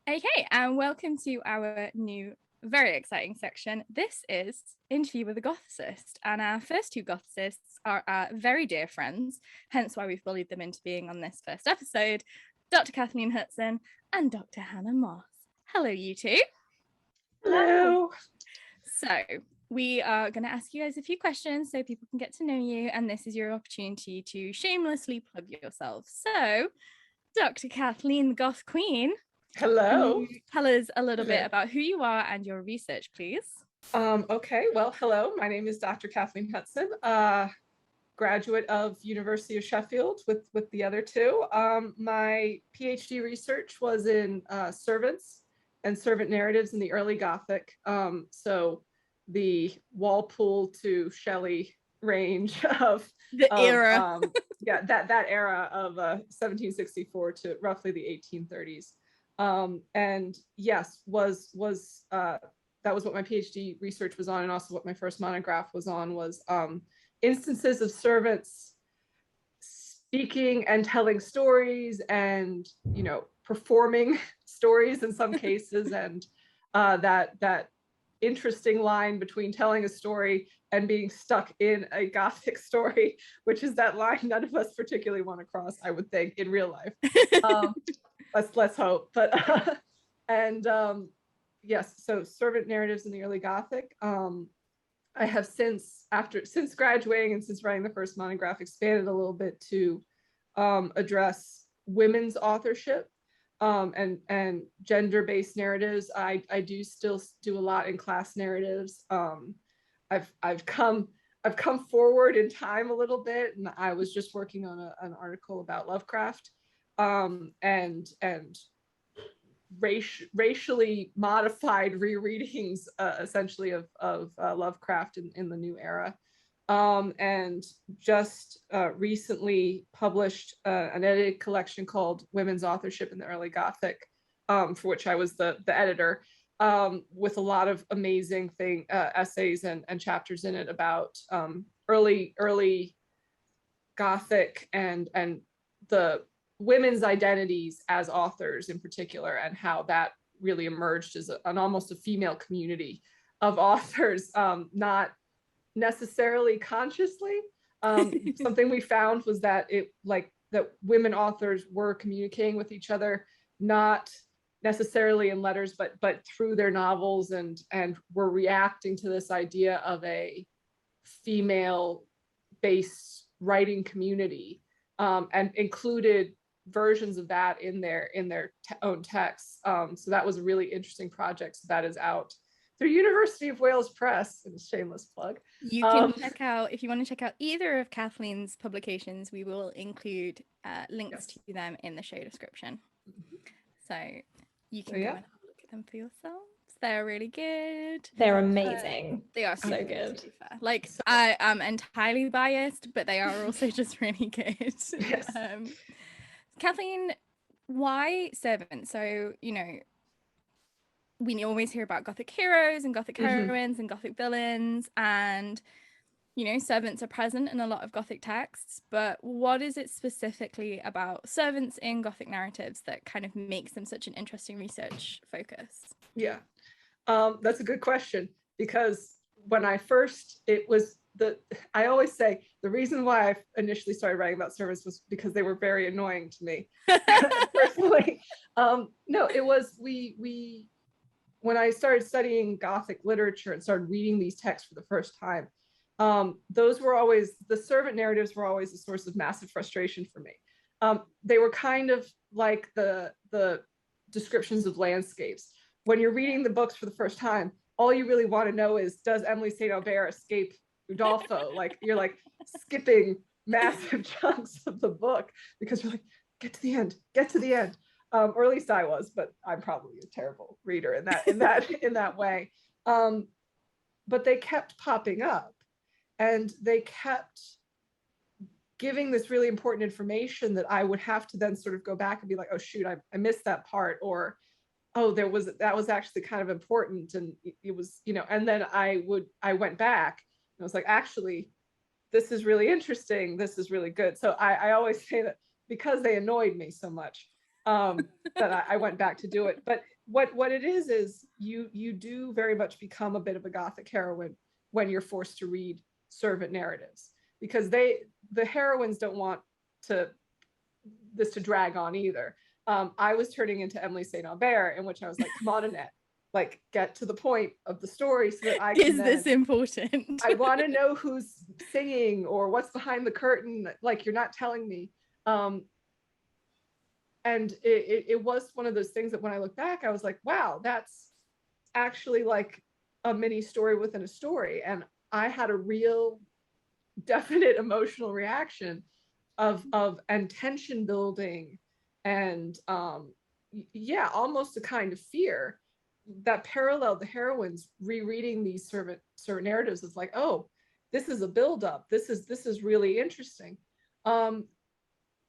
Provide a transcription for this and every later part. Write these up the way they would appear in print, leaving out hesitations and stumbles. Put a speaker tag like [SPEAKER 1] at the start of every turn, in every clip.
[SPEAKER 1] Okay, and welcome to our new, very exciting section. This is Interview with a Gothicist, and our first two Gothicists are our very dear friends, hence why we've bullied them into being on this first episode, Dr. Kathleen Hudson and Dr. Hannah Moss. Hello, you two.
[SPEAKER 2] Hello.
[SPEAKER 1] So, we are going to ask you guys a few questions so people can get to know you, and this is your opportunity to shamelessly plug yourselves. So, Dr. Kathleen, the Goth Queen.
[SPEAKER 2] Hello.
[SPEAKER 1] Can you tell us a little bit about who you are and your research, please?
[SPEAKER 2] Okay, well, hello. My name is Dr. Kathleen Hudson, graduate of University of Sheffield with the other two. My PhD research was in servants and servant narratives in the early Gothic. So the Walpole to Shelley range of
[SPEAKER 1] era.
[SPEAKER 2] that era of 1764 to roughly the 1830s. And yes, that was what my PhD research was on, and also what my first monograph was on, was instances of servants speaking and telling stories and, performing stories in some cases, and that interesting line between telling a story and being stuck in a Gothic story, which is that line none of us particularly want to cross, I would think, in real life. Let's hope. But and yes, so servant narratives in the early Gothic. I have since graduating and since writing the first monograph expanded a little bit to address women's authorship and gender-based narratives. I do still do a lot in class narratives. I've come forward in time a little bit, and I was just working on an article about Lovecraft and racially modified rereadings essentially of Lovecraft in the new era, and just recently published an edited collection called Women's Authorship in the Early Gothic, for which I was the editor, with a lot of amazing essays and chapters in it about early Gothic and the women's identities as authors in particular, and how that really emerged as an almost a female community of authors, not necessarily consciously. Something we found was that that women authors were communicating with each other, not necessarily in letters, but through their novels, and were reacting to this idea of a female based writing community, and included versions of that in their own texts. So that was a really interesting project. So that is out through University of Wales Press, and a shameless plug.
[SPEAKER 1] You can check out, if you want to check out either of Kathleen's publications, we will include links to them in the show description. So you can go and have a look at them for yourselves. They're really good.
[SPEAKER 3] They're amazing.
[SPEAKER 1] They are
[SPEAKER 3] so good.
[SPEAKER 1] To be fair. Like, I am entirely biased, but they are also just really good.
[SPEAKER 2] Yes.
[SPEAKER 1] Kathleen, why servants? So, we always hear about Gothic heroes and Gothic heroines and Gothic villains, and servants are present in a lot of Gothic texts, but what is it specifically about servants in Gothic narratives that kind of makes them such an interesting research focus?
[SPEAKER 2] Yeah, that's a good question, because when I always say the reason why I initially started writing about servants was because they were very annoying to me personally. No, it was when I started studying Gothic literature and started reading these texts for the first time, the servant narratives were always a source of massive frustration for me. They were kind of like the descriptions of landscapes. When you're reading the books for the first time, all you really want to know is, does Emily St. Aubert escape Udolpho? Like, you're like skipping massive chunks of the book because you're like, get to the end. Or at least I was, but I'm probably a terrible reader in that way. But they kept popping up, and they kept giving this really important information that I would have to then sort of go back and be like, oh shoot, I missed that part, or oh, that was actually kind of important, and it was, and then I went back and I was like, actually, this is really interesting, this is really good. So I always say that because they annoyed me so much, that I went back to do it. But what it is you do very much become a bit of a Gothic heroine when you're forced to read servant narratives, because the heroines don't want this to drag on either. I was turning into Emily St. Aubert, in which I was like, come on, Annette, like get to the point of the story so that I can
[SPEAKER 1] Is this important?
[SPEAKER 2] I want to know who's singing or what's behind the curtain. Like, you're not telling me. And it was one of those things that when I look back, I was like, wow, that's actually like a mini story within a story. And I had a real definite emotional reaction of and tension building and yeah, almost a kind of fear that paralleled the heroines rereading these servant narratives. It's like, oh, this is a buildup. This is really interesting.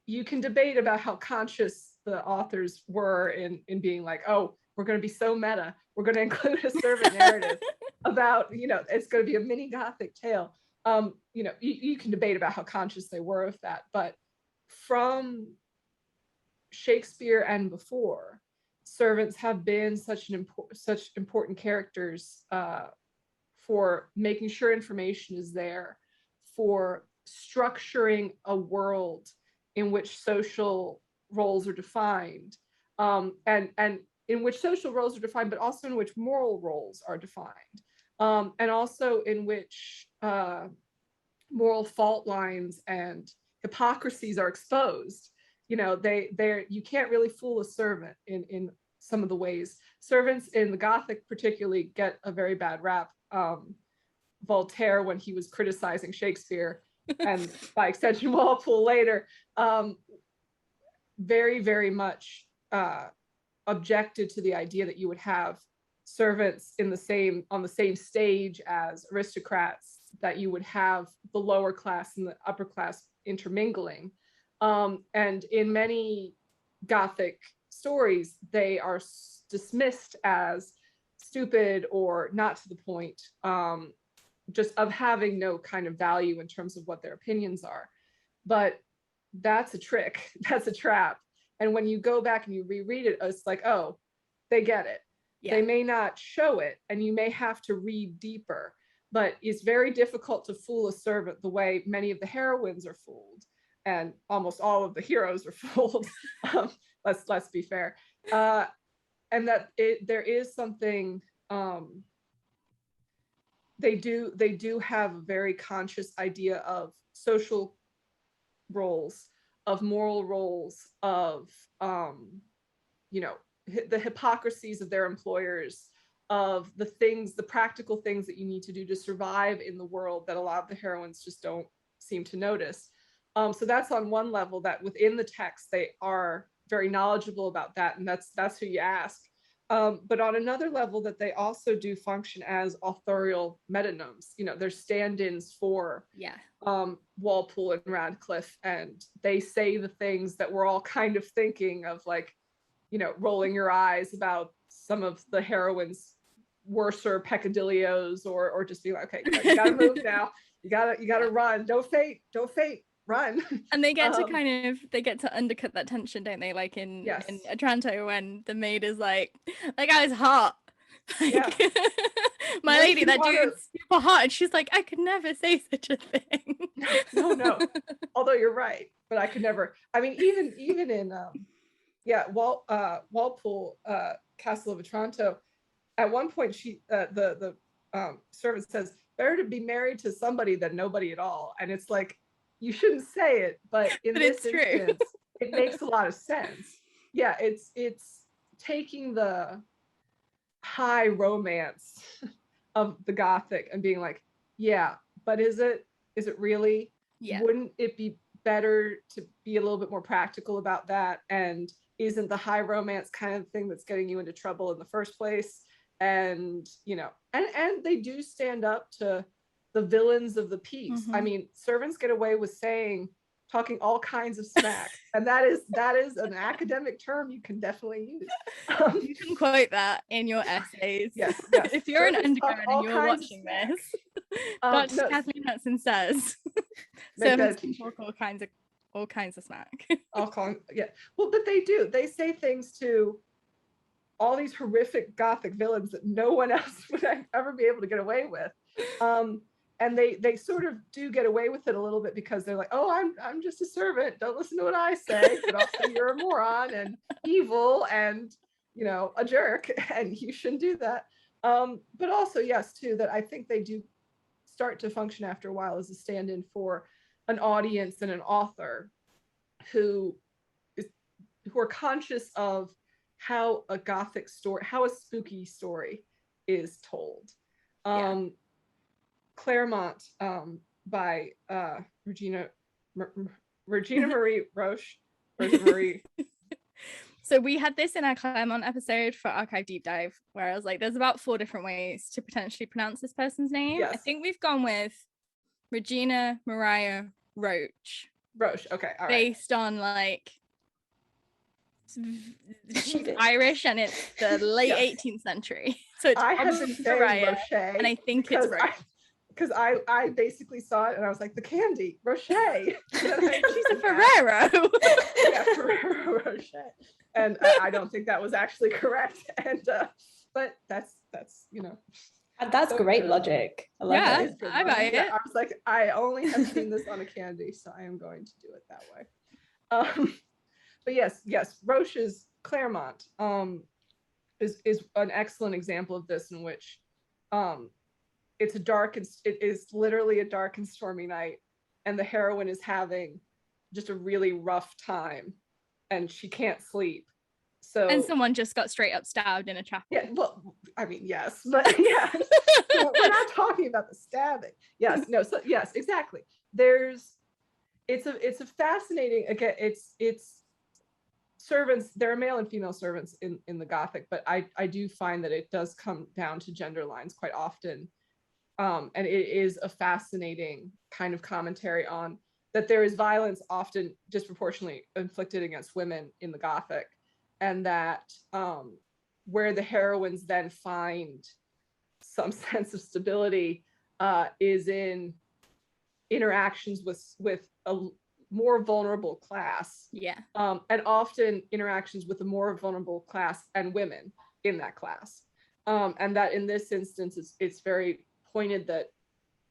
[SPEAKER 2] You can debate about how conscious the authors were in being like, oh, we're going to be so meta. We're going to include a servant narrative about, it's going to be a mini Gothic tale. You can debate about how conscious they were of that, but from Shakespeare and before, servants have been such important characters for making sure information is there, for structuring a world in which social roles are defined, and in which social roles are defined, but also in which moral roles are defined, and also in which moral fault lines and hypocrisies are exposed. You can't really fool a servant in some of the ways. Servants in the Gothic particularly get a very bad rap. Voltaire, when he was criticizing Shakespeare, and by extension Walpole later, very, very much objected to the idea that you would have servants on the same stage as aristocrats, that you would have the lower class and the upper class intermingling. And in many Gothic stories, they are dismissed as stupid or not to the point, just of having no kind of value in terms of what their opinions are. But that's a trick, that's a trap. And when you go back and you reread it, it's like, oh, they get it. Yeah. They may not show it, and you may have to read deeper, but it's very difficult to fool a servant the way many of the heroines are fooled, and almost all of the heroes are fooled. Let's be fair. And that there is something, they do have a very conscious idea of social roles, of moral roles, of the hypocrisies of their employers, of the practical things that you need to do to survive in the world that a lot of the heroines just don't seem to notice. So that's on one level, that within the text they are very knowledgeable about that, and that's who you ask. But on another level, that they also do function as authorial metonyms. They're stand-ins for Walpole and Radcliffe, and they say the things that we're all kind of thinking of, like, rolling your eyes about some of the heroines' worser peccadilloes, or just being like, okay, you gotta move now. You gotta run. Don't faint. Run.
[SPEAKER 1] And they get to undercut that tension, don't they? Like in Otranto, when the maid is like, that guy's hot. Like, my lady, that dude's super hot. And she's like, I could never say such a thing.
[SPEAKER 2] No. Although you're right, but I could never. I mean, even in Walpole, Castle of Otranto, at one point the servant says, better to be married to somebody than nobody at all. And it's like, you shouldn't say it, but in this instance, it makes a lot of sense. Yeah, it's taking the high romance of the Gothic and being like, yeah, but is it really? Yeah. Wouldn't it be better to be a little bit more practical about that? And isn't the high romance kind of thing that's getting you into trouble in the first place? And and they do stand up to the villains of the piece. Mm-hmm. I mean, servants get away with talking all kinds of smack, and that is an academic term you can definitely use.
[SPEAKER 1] You can quote that in your essays.
[SPEAKER 2] Yes.
[SPEAKER 1] If you're an undergrad and you're watching this, Dr. Kathleen Hudson says servants can talk all kinds of smack.
[SPEAKER 2] Well, but they do. They say things to all these horrific Gothic villains that no one else would ever be able to get away with. And they sort of do get away with it a little bit because they're like, oh, I'm just a servant. Don't listen to what I say, but also you're a moron and evil and, you know, a jerk, and you shouldn't do that. But also, yes, too, that I think they do start to function after a while as a stand-in for an audience and an author who are conscious of how a Gothic story, how a spooky story is told. Claremont by Regina Marie Roche. Marie.
[SPEAKER 1] So we had this in our Claremont episode for Archive Deep Dive, where I was like, there's about 4 different ways to potentially pronounce this person's name. Yes. I think we've gone with Regina Maria Roche.
[SPEAKER 2] Roche, okay, all right.
[SPEAKER 1] Based on like, she's Irish and it's the late 18th century. So it's probably Mariah, Roche, and I think it's Roche.
[SPEAKER 2] Because I basically saw it and I was like, the candy, Roche. She's
[SPEAKER 1] a Ferrero.
[SPEAKER 2] Yeah, Ferrero Rocher. And I don't think that was actually correct. And but that's you know.
[SPEAKER 3] And that's so great logic. I love
[SPEAKER 1] that. I buy it.
[SPEAKER 2] I was like, I only have seen this on a candy, so I am going to do it that way. But yes, Roche's Claremont is an excellent example of this, in which it's it is literally a dark and stormy night, and the heroine is having just a really rough time, and she can't sleep. So,
[SPEAKER 1] and someone just got straight up stabbed in a chapel.
[SPEAKER 2] Yeah, well, I mean, yes, but yeah, so we're not talking about the stabbing. Yes, no, so yes, exactly. It's a fascinating, again, it's servants, there are male and female servants in the Gothic, but I do find that it does come down to gender lines quite often. And it is a fascinating kind of commentary on that there is violence often disproportionately inflicted against women in the Gothic, and that where the heroines then find some sense of stability is in interactions with a more vulnerable class.
[SPEAKER 1] Yeah.
[SPEAKER 2] And often interactions with a more vulnerable class and women in that class. And that in this instance, it's very pointed that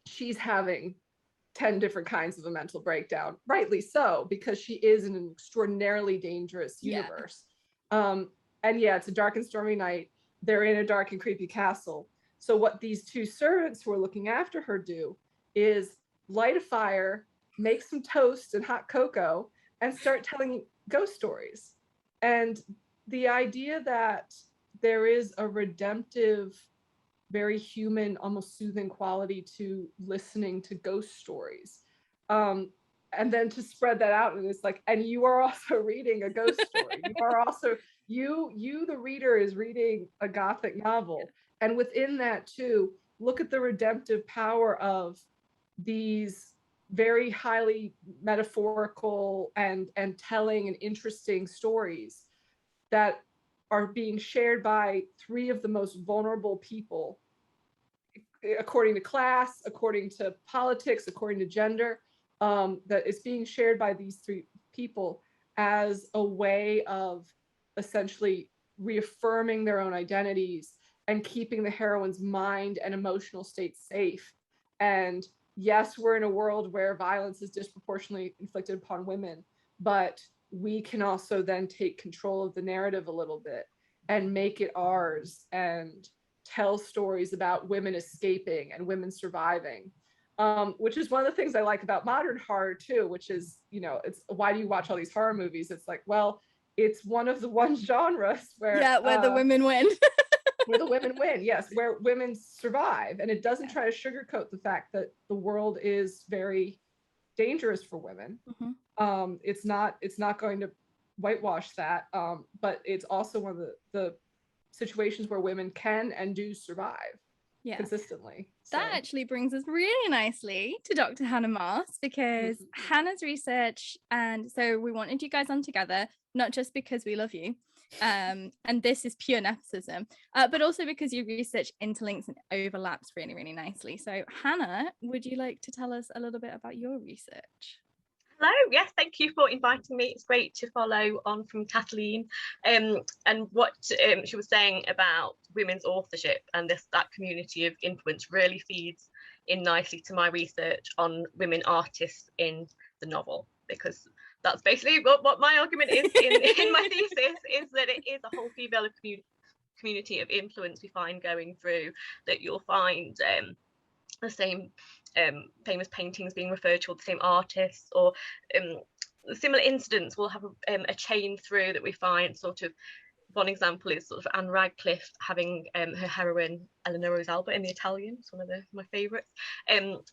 [SPEAKER 2] she's having 10 different kinds of a mental breakdown, rightly so, because she is in an extraordinarily dangerous universe. And yeah, it's a dark and stormy night. They're in a dark and creepy castle. So what these 2 servants who are looking after her do is light a fire, make some toast and hot cocoa, and start telling ghost stories. And the idea that there is a redemptive, very human, almost soothing quality to listening to ghost stories. And then to spread that out, and it's like, and you are also reading a ghost story. You are also, you the reader is reading a Gothic novel. And within that too, look at the redemptive power of these very highly metaphorical and telling and interesting stories that are being shared by 3 of the most vulnerable people, according to class, according to politics, according to gender, that is being shared by these 3 people as a way of essentially reaffirming their own identities and keeping the heroine's mind and emotional state safe. And yes, we're in a world where violence is disproportionately inflicted upon women, but we can also then take control of the narrative a little bit and make it ours and tell stories about women escaping and women surviving, which is one of the things I like about modern horror too, which is, you know, it's why do you watch all these horror movies? It's like, well, it's one of the genres where
[SPEAKER 1] the women win.
[SPEAKER 2] Where the women win, yes, where women survive, and it doesn't try to sugarcoat the fact that the world is very dangerous for women. Mm-hmm. It's not going to whitewash that, but it's also one of the situations where women can and do survive consistently.
[SPEAKER 1] That actually brings us really nicely to Dr. Hannah Moss, because Hannah's research, and so we wanted you guys on together, not just because we love you, and this is pure nepotism, but also because your research interlinks and overlaps really, really nicely. So Hannah, would you like to tell us a little bit about your research?
[SPEAKER 4] Hello, yes, thank you for inviting me. It's great to follow on from Kathleen and what she was saying about women's authorship, and that community of influence really feeds in nicely to my research on women artists in the novel, because that's basically what my argument is in my thesis, is that it is a whole female community of influence we find going through, that you'll find the same famous paintings being referred to, or the same artists, or similar incidents will have a chain through that we find. Sort of one example is sort of Anne Radcliffe having her heroine Eleanor Alba in The Italian, it's one of my favourites,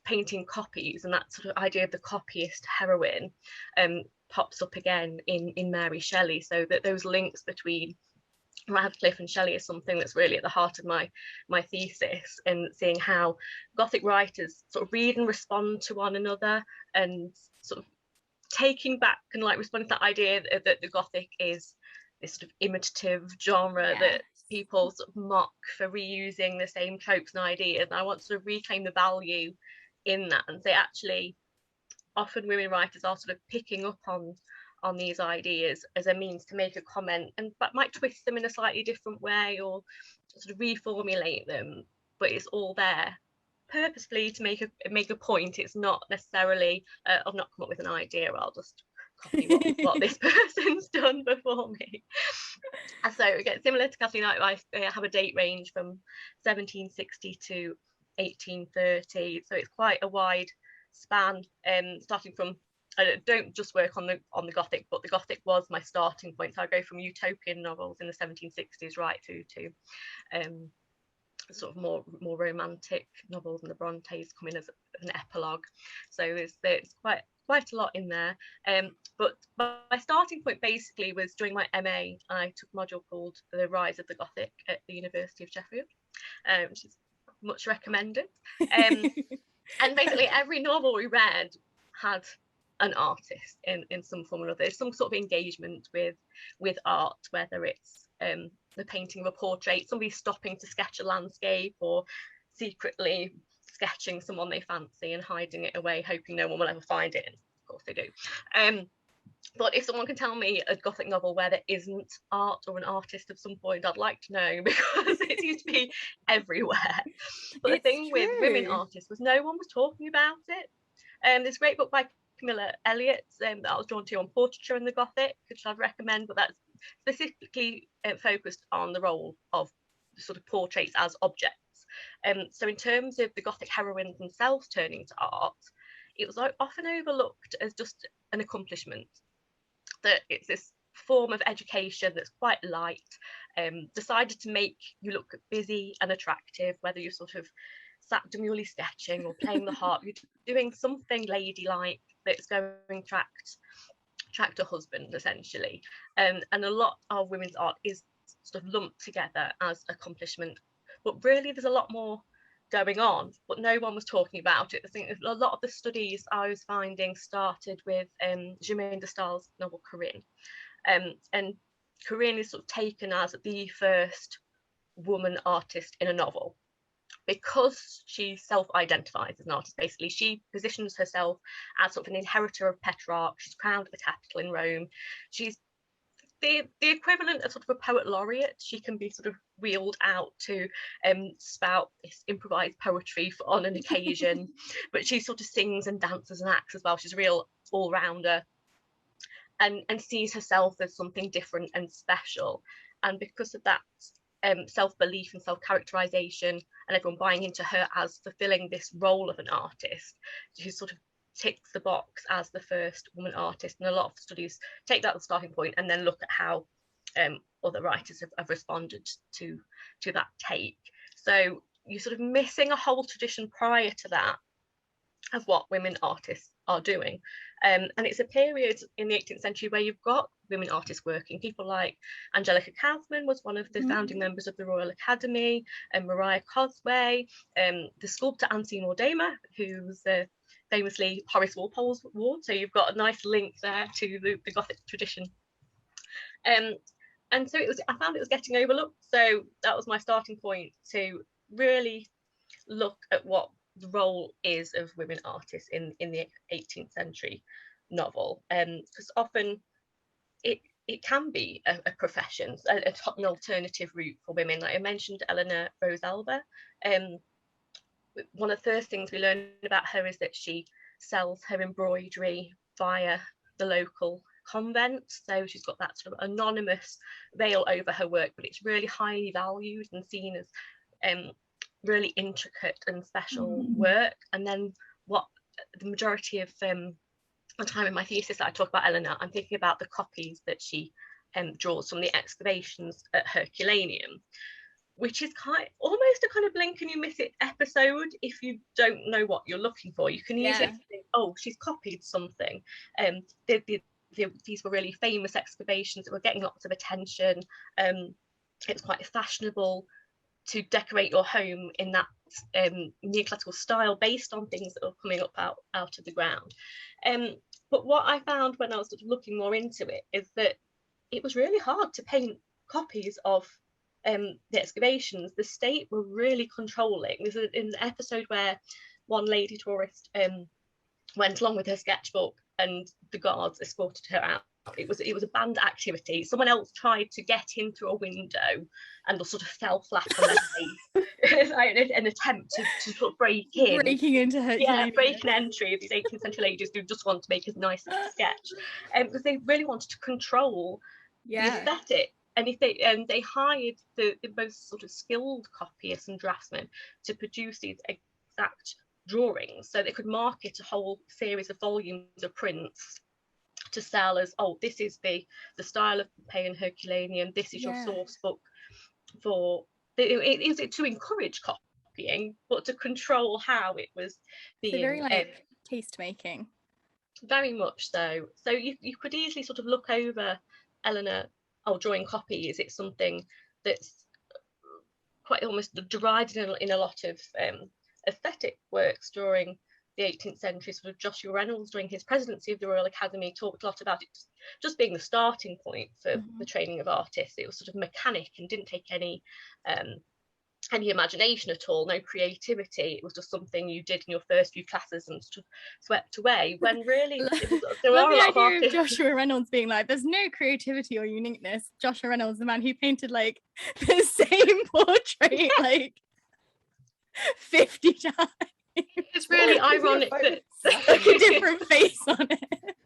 [SPEAKER 4] painting copies, and that sort of idea of the copyist heroine pops up again in Mary Shelley. So that those links between Radcliffe and Shelley is something that's really at the heart of my thesis, and seeing how Gothic writers sort of read and respond to one another, and sort of taking back and like responding to that idea that the Gothic is this sort of imitative genre that people sort of mock for reusing the same tropes and ideas. And I want to sort of reclaim the value in that, and say actually often women writers are sort of picking up on these ideas as a means to make a comment, and but might twist them in a slightly different way or sort of reformulate them, but it's all there purposefully to make a point. It's not necessarily I've not come up with an idea, I'll just copy what this person's done before me. And so again, similar to Kathleen, I have a date range from 1760 to 1830, so it's quite a wide span, starting from, I don't just work on the Gothic, but the Gothic was my starting point. So I go from utopian novels in the 1760s right through to sort of more romantic novels, and the Brontes come in as an epilogue. So there's quite a lot in there. But my starting point basically was during my MA. I took a module called The Rise of the Gothic at the University of Sheffield, which is much recommended. And basically every novel we read had an artist in some form or other. There's some sort of engagement with art, whether it's the painting of a portrait, somebody stopping to sketch a landscape, or secretly sketching someone they fancy and hiding it away, hoping no one will ever find it. And of course they do. But if someone can tell me a Gothic novel where there isn't art or an artist of some point, I'd like to know, because it seems to be everywhere. But the thing with women artists was no one was talking about it. There's a great book by Camilla Elliott that I was drawn to on portraiture in the Gothic, which I'd recommend, but that's specifically focused on the role of sort of portraits as objects. So in terms of the Gothic heroines themselves turning to art, it was often overlooked as just an accomplishment, that it's this form of education that's quite light, decided to make you look busy and attractive, whether you're sort of sat demurely sketching or playing the harp, you're doing something ladylike that's going to attract a husband, essentially. And a lot of women's art is sort of lumped together as accomplishment, but really there's a lot more going on, but no one was talking about it. I think a lot of the studies I was finding started with Germaine de Stael's novel Corinne, and Corinne is sort of taken as the first woman artist in a novel, because she self-identifies as an artist. Basically, she positions herself as sort of an inheritor of Petrarch. She's crowned at the capital in Rome. She's the equivalent of sort of a poet laureate. She can be sort of wheeled out to spout this improvised poetry on an occasion, but she sort of sings and dances and acts as well. She's a real all-rounder, and sees herself as something different and special. And because of that self-belief and self-characterization, and everyone buying into her as fulfilling this role of an artist, she sort of ticks the box as the first woman artist. And a lot of studies take that as a starting point and then look at how other writers have responded to that take. So you're sort of missing a whole tradition prior to that of what women artists are doing. And it's a period in the 18th century where you've got women artists working. People like Angelica Kauffman was one of the founding members of the Royal Academy, and Maria Cosway, the sculptor Anne Seymour Damer, who's famously Horace Walpole's ward. So you've got a nice link there to the Gothic tradition. And so I found it was getting overlooked. So that was my starting point to really look at what the role is of women artists in the 18th century. novel, because often it can be a profession, an alternative route for women. Like I mentioned, Eleanor Rose Alba. One of the first things we learn about her is that she sells her embroidery via the local convent. So she's got that sort of anonymous veil over her work, but it's really highly valued and seen as really intricate and special work. And then what the majority of the time in my thesis that I talk about Eleanor, I'm thinking about the copies that she draws from the excavations at Herculaneum, which is almost a kind of blink and you miss it episode if you don't know what you're looking for. You can easily think, oh, she's copied something. These were really famous excavations that were getting lots of attention. It's quite fashionable to decorate your home in that neoclassical style based on things that are coming up out of the ground. But what I found when I was sort of looking more into it is that it was really hard to paint copies of the excavations. The state were really controlling. There's an episode where one lady tourist went along with her sketchbook and the guards escorted her out. It was a banned activity. Someone else tried to get in through a window and sort of fell flat on their face. An attempt to sort of break in.
[SPEAKER 1] Breaking into her.
[SPEAKER 4] Yeah, break an entry of these 18th century ladies who just want to make a nice sketch. Because they really wanted to control the aesthetic. And if they hired the most sort of skilled copyists and draftsmen to produce these exact drawings, so they could market a whole series of volumes of prints to sell as, oh, this is the style of Pompeii and Herculaneum, this is your source book for it is to encourage copying, but to control how it was being,
[SPEAKER 1] so very like taste making.
[SPEAKER 4] Very much so. So you could easily sort of look over Eleanor drawing copies. It's something that's quite almost derided in a lot of aesthetic works during the 18th century. Sort of Joshua Reynolds, during his presidency of the Royal Academy, talked a lot about it just being the starting point for the training of artists. It was sort of mechanic and didn't take any imagination at all, no creativity. It was just something you did in your first few classes and sort of swept away, when really there are a lot of artists.
[SPEAKER 1] Joshua Reynolds being like, there's no creativity or uniqueness. Joshua Reynolds, the man who painted like the same portrait like 50 times.
[SPEAKER 4] It's really ironic that
[SPEAKER 1] like a different face on it.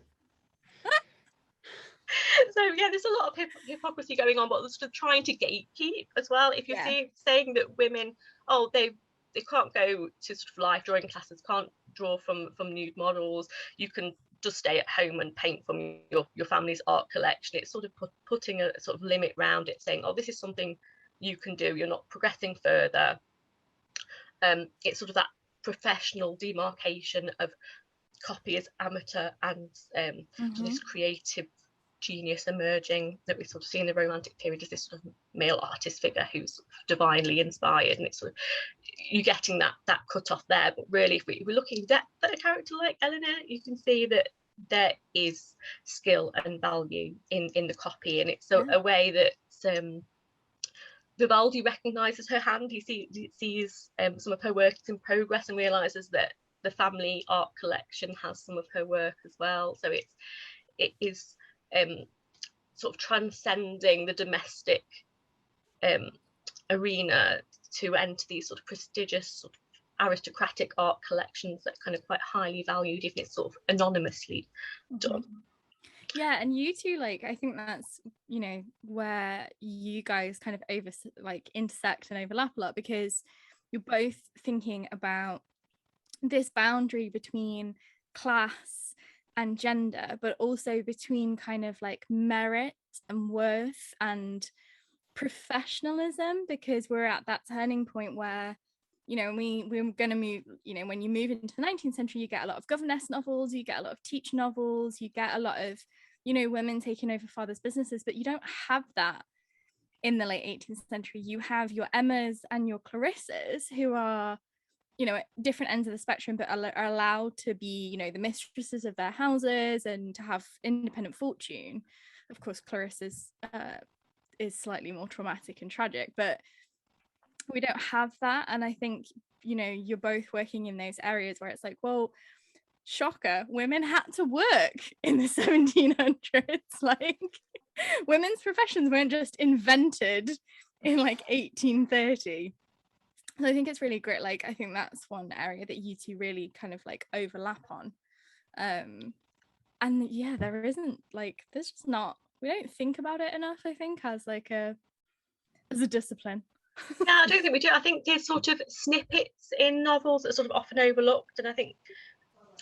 [SPEAKER 4] So yeah, there's a lot of hypocrisy going on, but sort of trying to gatekeep as well. If you're saying that women, they can't go to sort of live drawing classes, can't draw from nude models, you can just stay at home and paint from your family's art collection. It's sort of putting a sort of limit around it, saying, oh, this is something you can do, you're not progressing further. It's sort of that professional demarcation of copy as amateur and this creative genius emerging that we sort of see in the Romantic period as this sort of male artist figure who's divinely inspired, and it's sort of you getting that cut off there. But really, if we're looking at a character like Eleanor, you can see that there is skill and value in the copy, and it's a way that Vivaldi recognises her hand. He sees some of her work in progress and realises that the family art collection has some of her work as well. So it is sort of transcending the domestic arena to enter these sort of prestigious, sort of aristocratic art collections that are kind of quite highly valued, even if it's sort of anonymously done.
[SPEAKER 1] Yeah, and you two, like, I think that's, where you guys kind of intersect and overlap a lot, because you're both thinking about this boundary between class and gender, but also between kind of like merit and worth and professionalism, because we're at that turning point where we're going to move, when you move into the 19th century, you get a lot of governess novels, you get a lot of teacher novels, you get a lot of women taking over fathers' businesses, but you don't have that in the late 18th century. You have your Emmas and your Clarissas, who are at different ends of the spectrum, but are allowed to be the mistresses of their houses and to have independent fortune. Of course, Clarissa's is slightly more traumatic and tragic, but we don't have that. And I think you're both working in those areas where it's like, well, shocker, women had to work in the 1700s. Like, women's professions weren't just invented in like 1830. So I think it's really great. Like, I think that's one area that you two really kind of like overlap on. And yeah, there isn't like, there's just not, we don't think about it enough, I think, as like as a discipline.
[SPEAKER 4] Yeah, I don't think we do. I think there's sort of snippets in novels that are sort of often overlooked, and I think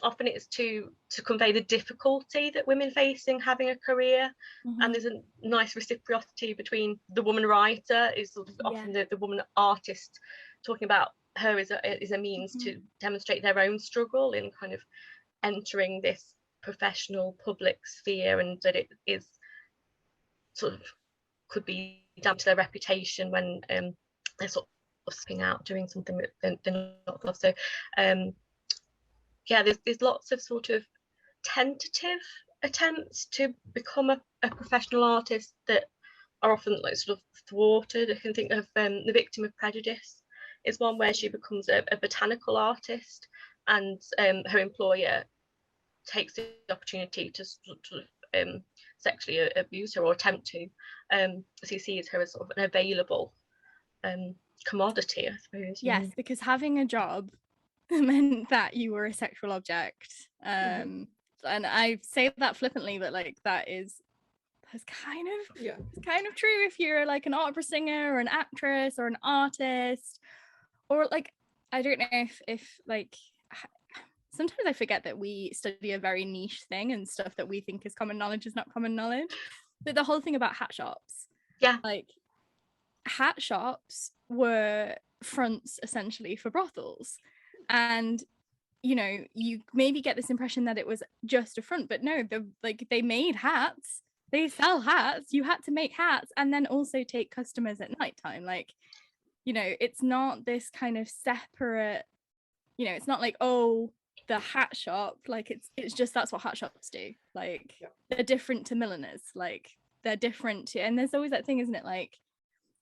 [SPEAKER 4] often it's to convey the difficulty that women face in having a career. And there's a nice reciprocity between the woman writer is sort of often the woman artist talking about her as a means to demonstrate their own struggle in kind of entering this professional public sphere, and that it is sort of could be down to their reputation when they're sort of stepping out doing something that they're not love. So yeah, there's lots of sort of tentative attempts to become a professional artist that are often like sort of thwarted. I can think of The Victim of Prejudice is one where she becomes a botanical artist, and her employer takes the opportunity to sort of sexually abuse her or attempt to. So he sees her as sort of an available commodity, I suppose.
[SPEAKER 1] Yes, because having a job meant that you were a sexual object. And I say that flippantly, but like that's kind of true if you're like an opera singer or an actress or an artist, or like, I don't know if like, sometimes I forget that we study a very niche thing, and stuff that we think is common knowledge is not common knowledge. But the whole thing about hat shops, like hat shops were fronts essentially for brothels. And you know, you maybe get this impression that it was just a front, but no, they made hats, they sell hats, you had to make hats and then also take customers at nighttime. Like, you know, it's not this kind of separate, you know, it's not like, oh, the hat shop, like it's just, that's what hat shops do. Like they're different to milliners, like they're different to, and there's always that thing, isn't it, like,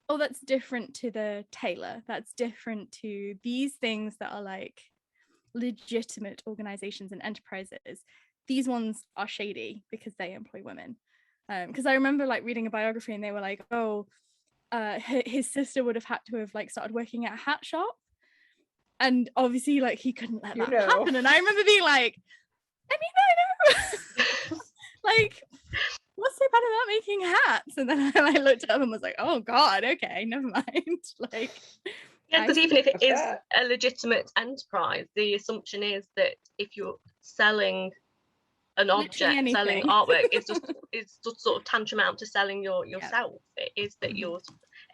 [SPEAKER 1] oh, that's different to the tailor, that's different to these things that are like legitimate organizations and enterprises. These ones are shady because they employ women. Because I remember like reading a biography and they were like, oh, his sister would have had to have like started working at a hat shop, and obviously like he couldn't let that happen. And I remember being like, I mean, I know like, what's so bad about making hats? And then I looked it up and was like, oh god, okay, never mind. Like,
[SPEAKER 4] yeah, because even if it is a legitimate enterprise, the assumption is that if you're selling an object, selling artwork, it's just sort of tantamount to selling yourself. It is that you're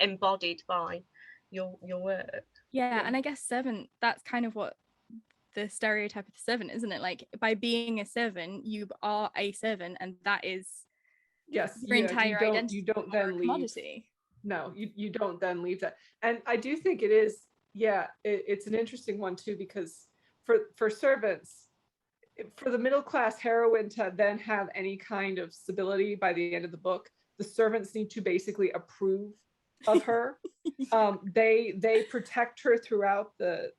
[SPEAKER 4] embodied by your work.
[SPEAKER 1] Yeah, and I guess servant, that's kind of what the stereotype of the servant, isn't it? Like, by being a servant, you are a servant, and that is your entire identity.
[SPEAKER 2] You don't then leave. No, you don't then leave that. And I do think it is, it's an interesting one too, because for servants, for the middle class heroine to then have any kind of stability by the end of the book, the servants need to basically approve of her. They protect her throughout the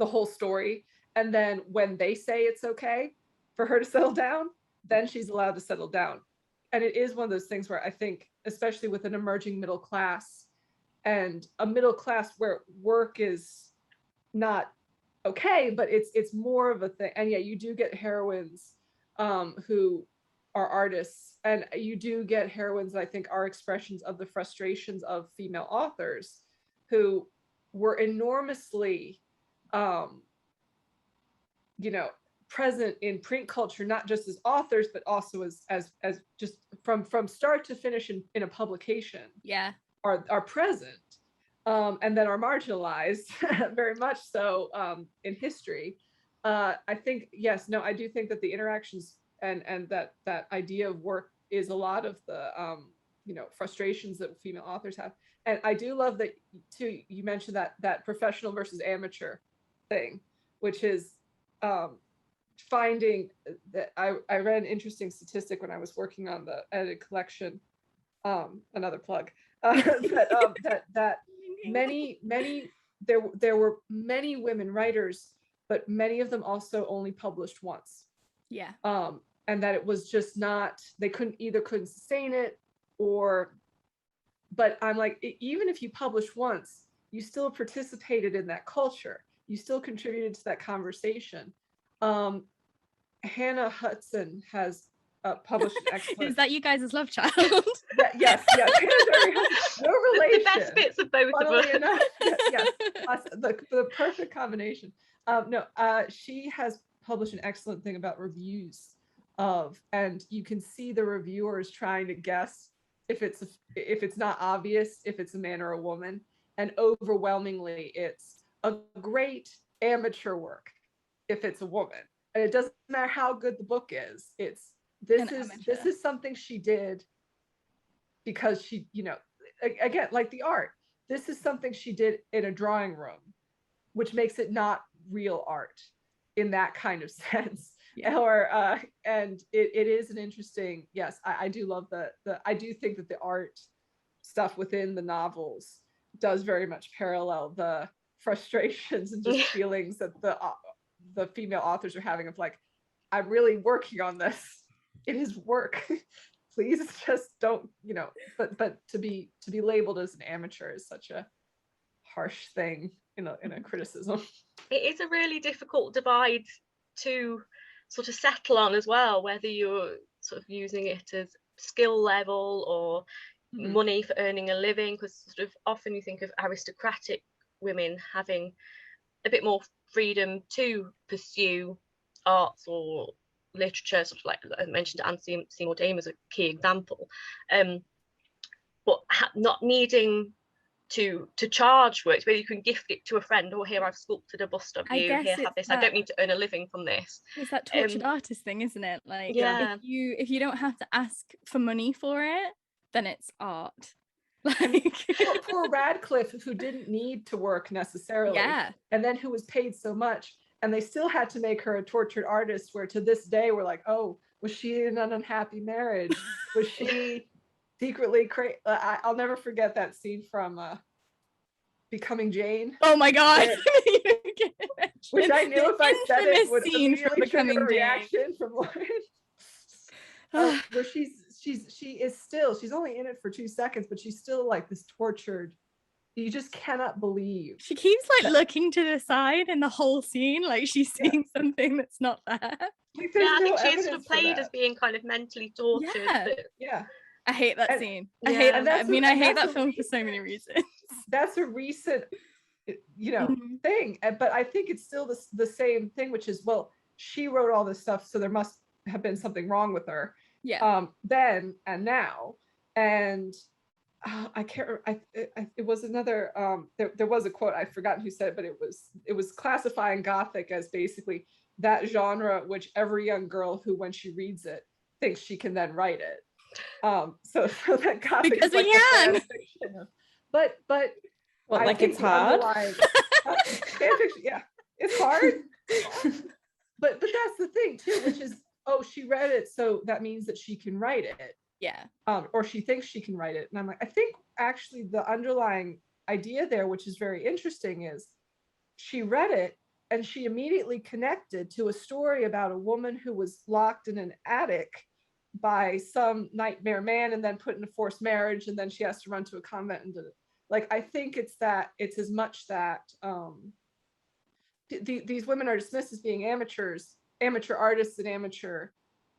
[SPEAKER 2] whole story, and then when they say it's okay for her to settle down, then she's allowed to settle down. And it is one of those things where I think, especially with an emerging middle class, and a middle class where work is not okay, but it's more of a thing. And you do get heroines who are artists, and you do get heroines that I think are expressions of the frustrations of female authors who were enormously present in print culture, not just as authors, but also as just from start to finish in a publication, are present, and then are marginalized very much so in history. I think, I do think that the interactions and that idea of work is a lot of the frustrations that female authors have. And I do love that too, you mentioned that professional versus amateur thing, which is finding that I read an interesting statistic when I was working on the edited collection, another plug, that many there were many women writers but many of them also only published once.
[SPEAKER 1] Yeah.
[SPEAKER 2] And that it was just not, they couldn't sustain it, but I'm like, even if you publish once, you still participated in that culture. You still contributed to that conversation. Hannah Hudson has published an excellent.
[SPEAKER 1] Is that you guys' love child?
[SPEAKER 2] Yes. No relation.
[SPEAKER 4] The best bits of both of us.
[SPEAKER 2] Enough, yes, the perfect combination. She has published an excellent thing about reviews and you can see the reviewers trying to guess if it's not obvious if it's a man or a woman, and overwhelmingly it's a great amateur work if it's a woman, and it doesn't matter how good the book is. This is something she did because she, again, like the art, this is something she did in a drawing room, which makes it not real art in that kind of sense. Yeah. And it is an interesting, yes, I do love I do think that the art stuff within the novels does very much parallel the frustrations and just feelings that the female authors are having of like, I'm really working on this. It is work. Please just don't, but to be labeled as an amateur is such a harsh thing in a criticism.
[SPEAKER 4] It is a really difficult divide to sort of settle on as well, whether you're sort of using it as skill level or money for earning a living, because sort of often you think of aristocratic women having a bit more freedom to pursue arts or literature, sort of like I mentioned Anne Seymour Dame as a key example, but not needing to charge works, where you can gift it to a friend, or here I've sculpted a bust of you, here have this, I don't need to earn a living from this. It's
[SPEAKER 1] that tortured artist thing, isn't it? Like,
[SPEAKER 4] yeah,
[SPEAKER 1] if you don't have to ask for money for it, then it's art. Like
[SPEAKER 2] poor Radcliffe, who didn't need to work necessarily, and then who was paid so much, and they still had to make her a tortured artist, where to this day we're like, oh, was she in an unhappy marriage? Was she secretly crazy? I'll never forget that scene from Becoming Jane.
[SPEAKER 1] Oh my god.
[SPEAKER 2] Which I knew if I said it would
[SPEAKER 1] scene from Becoming
[SPEAKER 2] a reaction from Lauren. Where she's only in it for 2 seconds, but she's still like this tortured. You just cannot believe.
[SPEAKER 1] She keeps like looking to the side in the whole scene, like she's seeing something that's not there.
[SPEAKER 4] Like, I think she's sort of played as being kind of mentally tortured.
[SPEAKER 2] Yeah.
[SPEAKER 1] I hate that scene. I hate that film for so many reasons.
[SPEAKER 2] That's a recent, thing. But I think it's still the same thing, which is, well, she wrote all this stuff, so there must have been something wrong with her.
[SPEAKER 1] Yeah.
[SPEAKER 2] Then and now, and I can't. It was another. There was a quote, I've forgotten who said it, but it was classifying Gothic as basically that genre which every young girl who, when she reads it, thinks she can then write it. So that Gothic
[SPEAKER 1] because
[SPEAKER 2] is like
[SPEAKER 1] we can.
[SPEAKER 2] But
[SPEAKER 3] what, like it's hard?
[SPEAKER 2] Yeah, it's hard. but that's the thing too, which is, oh, she read it, so that means that she can write it.
[SPEAKER 1] Yeah.
[SPEAKER 2] Or she thinks she can write it. And I'm like, I think actually the underlying idea there, which is very interesting, is she read it and she immediately connected to a story about a woman who was locked in an attic by some nightmare man and then put in a forced marriage, and then she has to run to a convent and like, I think it's as much that these women are dismissed as being amateur artists and amateur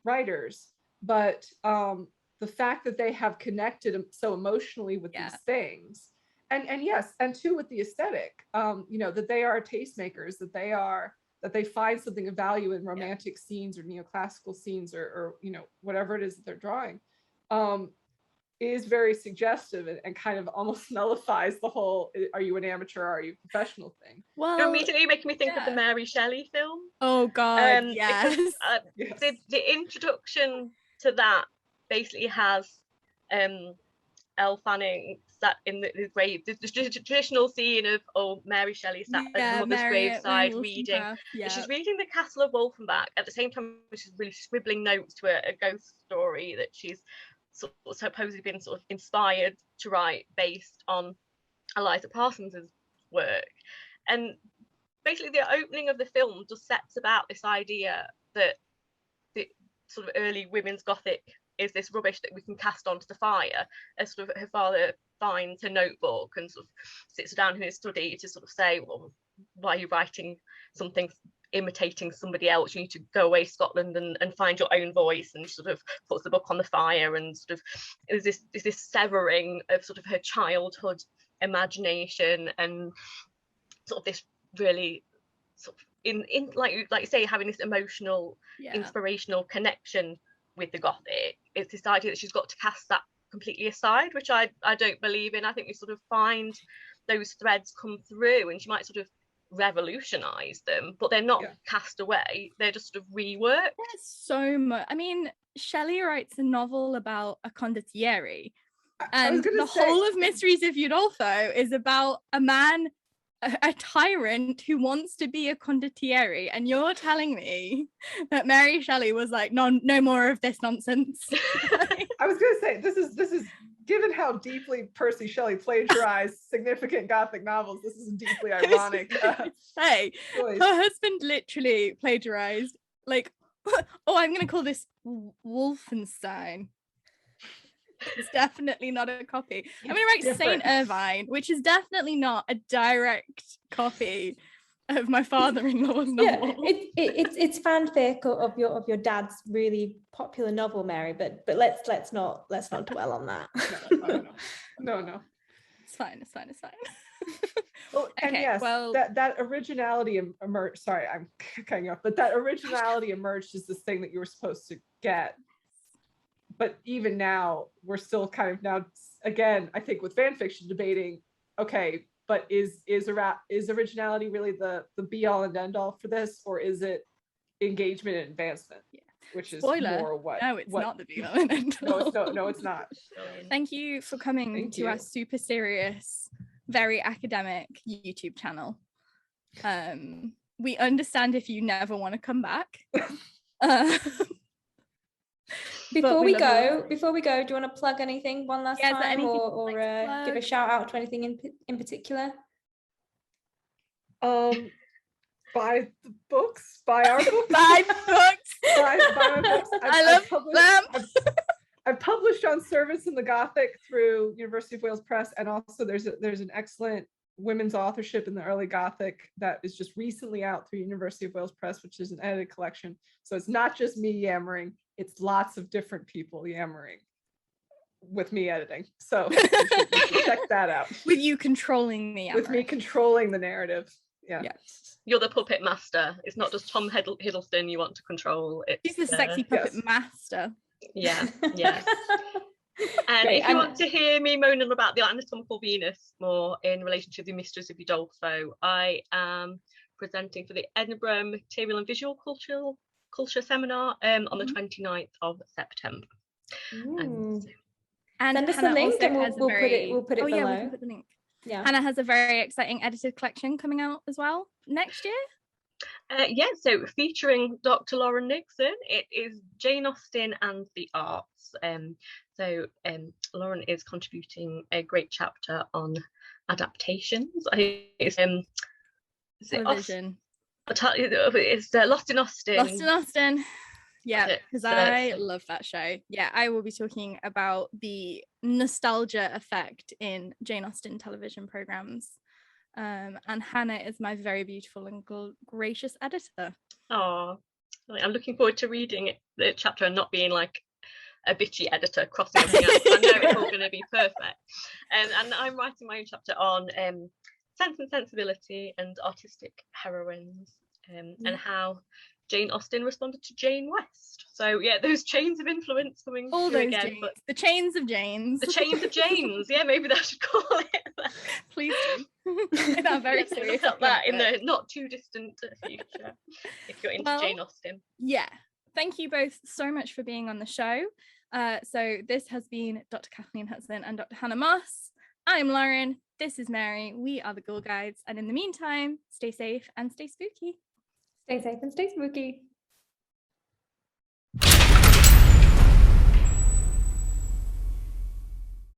[SPEAKER 2] writers, but the fact that they have connected so emotionally with these things, and yes, and too with the aesthetic, that they are tastemakers, that they find something of value in romantic scenes or neoclassical scenes or whatever it is that they're drawing, is very suggestive and kind of almost nullifies the whole "are you an amateur, are you a professional" thing.
[SPEAKER 4] Well, you're immediately making me think of the Mary Shelley film.
[SPEAKER 1] Oh god, yes.
[SPEAKER 4] Because, the introduction to that basically has Elle Fanning sat in the grave, the traditional scene of Mary Shelley sat at her mother's graveside reading. She's reading The Castle of Wolfenbach at the same time she's really scribbling notes to a ghost story that she's supposedly been sort of inspired to write based on Eliza Parsons's work. And basically the opening of the film just sets about this idea that the sort of early women's Gothic is this rubbish that we can cast onto the fire, as sort of her father finds her notebook and sort of sits down in his study to sort of say, well, why are you writing something imitating somebody else? You need to go away to Scotland and find your own voice, and sort of puts the book on the fire, and sort of there's this severing of sort of her childhood imagination and sort of this really sort of in like you say, having this emotional inspirational connection with the Gothic. It's this idea that she's got to cast that completely aside, which I don't believe in. I think we sort of find those threads come through, and she might sort of revolutionize them, but they're not cast away, they're just sort of reworked.
[SPEAKER 1] There's so much. I mean, Shelley writes a novel about a condottiere, and the whole of Mysteries of Udolpho is about a man, a tyrant who wants to be a condottiere, and you're telling me that Mary Shelley was like, no more of this nonsense.
[SPEAKER 2] I was gonna say, this is given how deeply Percy Shelley plagiarized significant Gothic novels, this is deeply ironic.
[SPEAKER 1] Hey,
[SPEAKER 2] choice.
[SPEAKER 1] Her husband literally plagiarized, like, oh, I'm gonna call this Wolfenstein. It's definitely not a copy. I'm gonna write Saint Irvine, which is definitely not a direct copy of my father-in-law's novel.
[SPEAKER 3] It's fanfic of your dad's really popular novel, Mary. But let's not dwell on that.
[SPEAKER 2] No.
[SPEAKER 1] It's fine.
[SPEAKER 2] Well, and
[SPEAKER 1] okay,
[SPEAKER 2] yes,
[SPEAKER 1] well,
[SPEAKER 2] that originality emerged. Sorry, I'm cutting you off, but that originality emerged as this thing that you were supposed to get. But even now, we're still kind of now, again, I think with fan fiction debating, okay, but is originality really the be all and end all for this, or is it engagement and advancement?
[SPEAKER 1] Yeah.
[SPEAKER 2] Which is
[SPEAKER 1] Spoiler.
[SPEAKER 2] more what?
[SPEAKER 1] No, it's not the be all and end all.
[SPEAKER 2] No, it's not.
[SPEAKER 1] Thank you for coming to our super serious, very academic YouTube channel. We understand if you never want to come back.
[SPEAKER 3] Before we go, do you want to plug anything one last time, or give a shout out to anything in particular?
[SPEAKER 2] Buy the books, buy our books,
[SPEAKER 1] buy books.
[SPEAKER 2] buy my books. I've published on Service in the Gothic through University of Wales Press, and also there's an excellent women's authorship in the early Gothic that is just recently out through University of Wales Press, which is an edited collection. So it's not just me yammering, it's lots of different people yammering with me editing. So you should check that out.
[SPEAKER 1] With you controlling the yammering.
[SPEAKER 2] With me controlling the narrative. Yeah.
[SPEAKER 4] You're the puppet master. It's not just Tom Hiddleston you want to control.
[SPEAKER 1] She's the sexy puppet master.
[SPEAKER 4] Yeah. And if you want to hear me moaning about the anatomical Venus more in relation to the Mysteries of Udolpho, I am presenting for the Edinburgh Material and Visual Culture Seminar on the 29th of September.
[SPEAKER 3] And
[SPEAKER 1] send
[SPEAKER 3] us the link, and we'll put it below.
[SPEAKER 1] Yeah, we can put the link.
[SPEAKER 3] Yeah.
[SPEAKER 1] Hannah has a very exciting edited collection coming out as well next year.
[SPEAKER 4] So featuring Dr. Lauren Nixon, it is Jane Austen and the Arts. Lauren is contributing a great chapter on adaptations. I think it's
[SPEAKER 1] television.
[SPEAKER 4] It's Lost in Austen.
[SPEAKER 1] Lost in Austen. Yeah, because I love that show. Yeah, I will be talking about the nostalgia effect in Jane Austen television programs. And Hannah is my very beautiful and gracious editor.
[SPEAKER 4] Oh, I'm looking forward to reading the chapter and not being like a bitchy editor crossing everything out. I know it's all going to be perfect. And I'm writing my own chapter on Sense and Sensibility and artistic heroines, and how Jane Austen responded to Jane West. So yeah, those chains of influence coming
[SPEAKER 1] all
[SPEAKER 4] through
[SPEAKER 1] those
[SPEAKER 4] again.
[SPEAKER 1] Janes. The chains of Janes.
[SPEAKER 4] The chains of Janes. Yeah, maybe that should call it that.
[SPEAKER 1] Please do. That very serious.
[SPEAKER 4] Look at that in the not too distant future, if you're into Jane Austen.
[SPEAKER 1] Yeah. Thank you both so much for being on the show. So this has been Dr. Kathleen Hudson and Dr. Hannah Moss. I'm Lauren. This is Mary. We are the Ghoul Guides. And in the meantime, stay safe and stay spooky.
[SPEAKER 3] Stay safe and stay spooky.